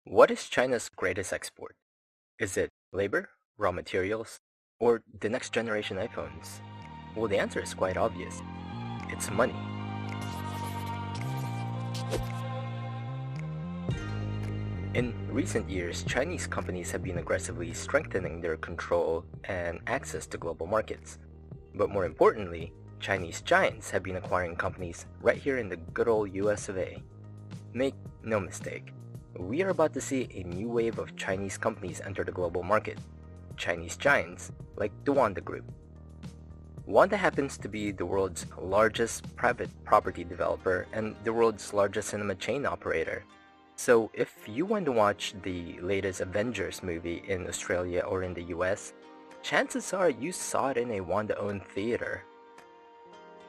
What is China's greatest export? Is it labor, raw materials, or the next generation iPhones? Well, the answer is quite obvious. It's money. In recent years, Chinese companies have been aggressively strengthening their control and access to global markets. But more importantly, Chinese giants have been acquiring companies right here in the good old US of A. Make no mistake, we are about to see a new wave of Chinese companies enter the global market. Chinese giants like the Wanda Group. Wanda happens to be the world's largest private property developer and the world's largest cinema chain operator. So if you want to watch the latest Avengers movie in Australia or in the US, chances are you saw it in a Wanda-owned theater.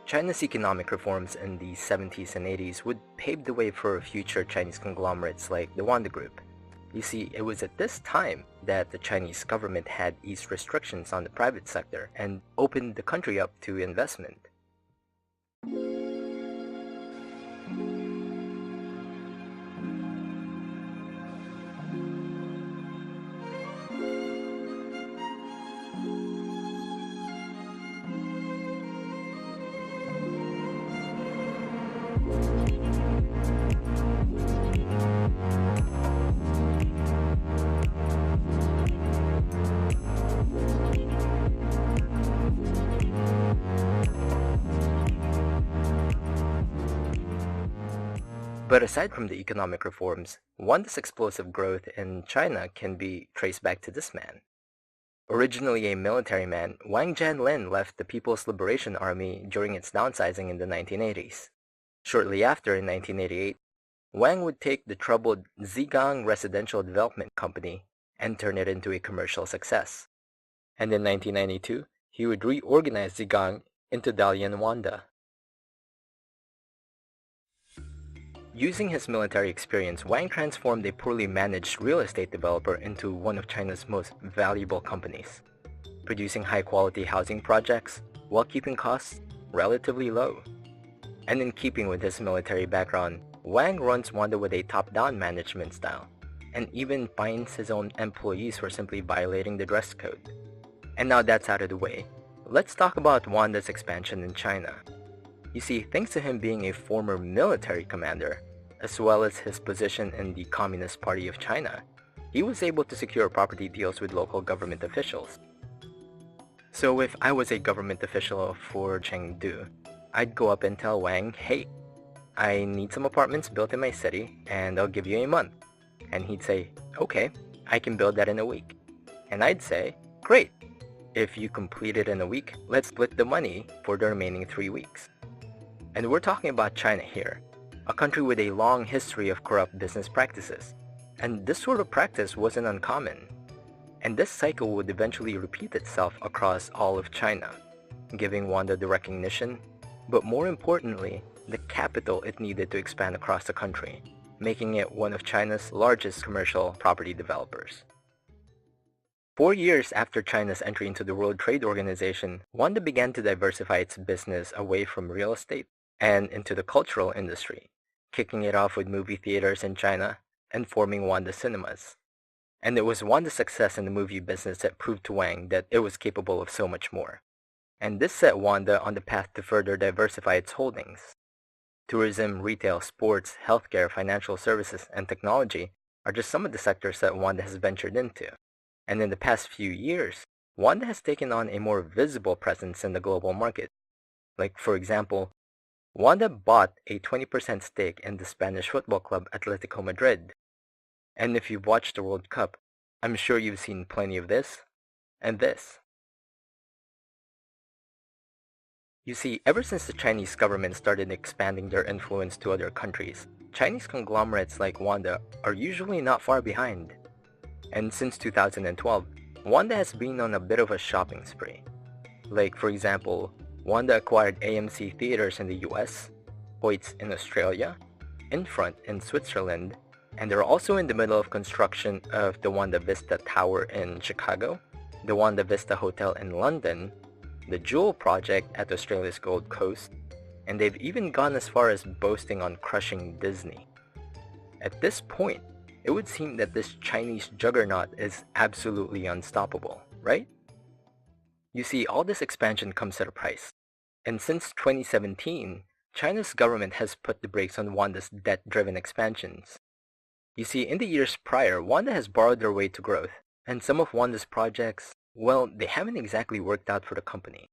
China's economic reforms in the 70s and 80s would pave the way for future Chinese conglomerates like the Wanda Group. You see, it was at this time that the Chinese government had eased restrictions on the private sector and opened the country up to investment. But aside from the economic reforms, Wanda's explosive growth in China can be traced back to this man. Originally a military man, Wang Jianlin left the People's Liberation Army during its downsizing in the 1980s. Shortly after, in 1988, Wang would take the troubled Zhigang Residential Development Company and turn it into a commercial success. And in 1992, he would reorganize Zhigang into Dalian Wanda. Using his military experience, Wang transformed a poorly managed real estate developer into one of China's most valuable companies, producing high-quality housing projects while keeping costs relatively low. And in keeping with his military background, Wang runs Wanda with a top-down management style, and even fines his own employees for simply violating the dress code. And now that's out of the way, let's talk about Wanda's expansion in China. You see, thanks to him being a former military commander, as well as his position in the Communist Party of China, he was able to secure property deals with local government officials. So if I was a government official for Chengdu, I'd go up and tell Wang, hey, I need some apartments built in my city and I'll give you a month. And he'd say, okay, I can build that in a week. And I'd say, great, if you complete it in a week, let's split the money for the remaining 3 weeks. And we're talking about China here, a country with a long history of corrupt business practices. And this sort of practice wasn't uncommon. And this cycle would eventually repeat itself across all of China, giving Wanda the recognition, but more importantly, the capital it needed to expand across the country, making it one of China's largest commercial property developers. 4 years after China's entry into the World Trade Organization, Wanda began to diversify its business away from real estate and into the cultural industry, kicking it off with movie theaters in China and forming Wanda Cinemas. And it was Wanda's success in the movie business that proved to Wang that it was capable of so much more. And this set Wanda on the path to further diversify its holdings. Tourism, retail, sports, healthcare, financial services, and technology are just some of the sectors that Wanda has ventured into. And in the past few years, Wanda has taken on a more visible presence in the global market. Like, for example, Wanda bought a 20% stake in the Spanish football club Atletico Madrid. And if you've watched the World Cup, I'm sure you've seen plenty of this and this. You see, ever since the Chinese government started expanding their influence to other countries, Chinese conglomerates like Wanda are usually not far behind. And since 2012, Wanda has been on a bit of a shopping spree. Like, for example, Wanda acquired AMC Theaters in the US, Hoyts in Australia, Infront in Switzerland, and they're also in the middle of construction of the Wanda Vista Tower in Chicago, the Wanda Vista Hotel in London, the Jewel Project at Australia's Gold Coast, and they've even gone as far as boasting on crushing Disney. At this point, it would seem that this Chinese juggernaut is absolutely unstoppable, right? You see, all this expansion comes at a price. And since 2017, China's government has put the brakes on Wanda's debt-driven expansions. You see, in the years prior, Wanda has borrowed their way to growth, and some of Wanda's projects, well, they haven't exactly worked out for the company,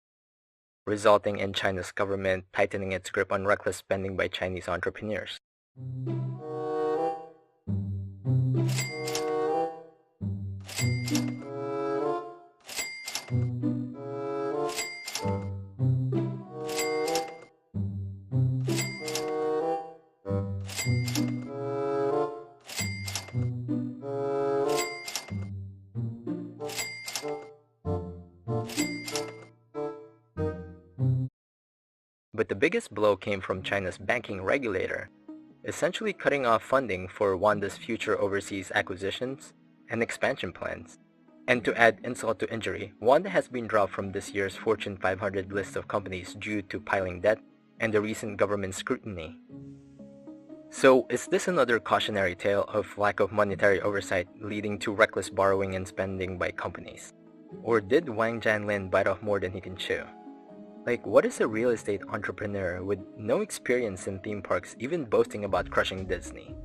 resulting in China's government tightening its grip on reckless spending by Chinese entrepreneurs. But the biggest blow came from China's banking regulator, essentially cutting off funding for Wanda's future overseas acquisitions and expansion plans. And to add insult to injury, Wanda has been dropped from this year's Fortune 500 list of companies due to piling debt and the recent government scrutiny. So is this another cautionary tale of lack of monetary oversight leading to reckless borrowing and spending by companies? Or did Wang Jianlin bite off more than he can chew? Like, what is a real estate entrepreneur with no experience in theme parks even boasting about crushing Disney?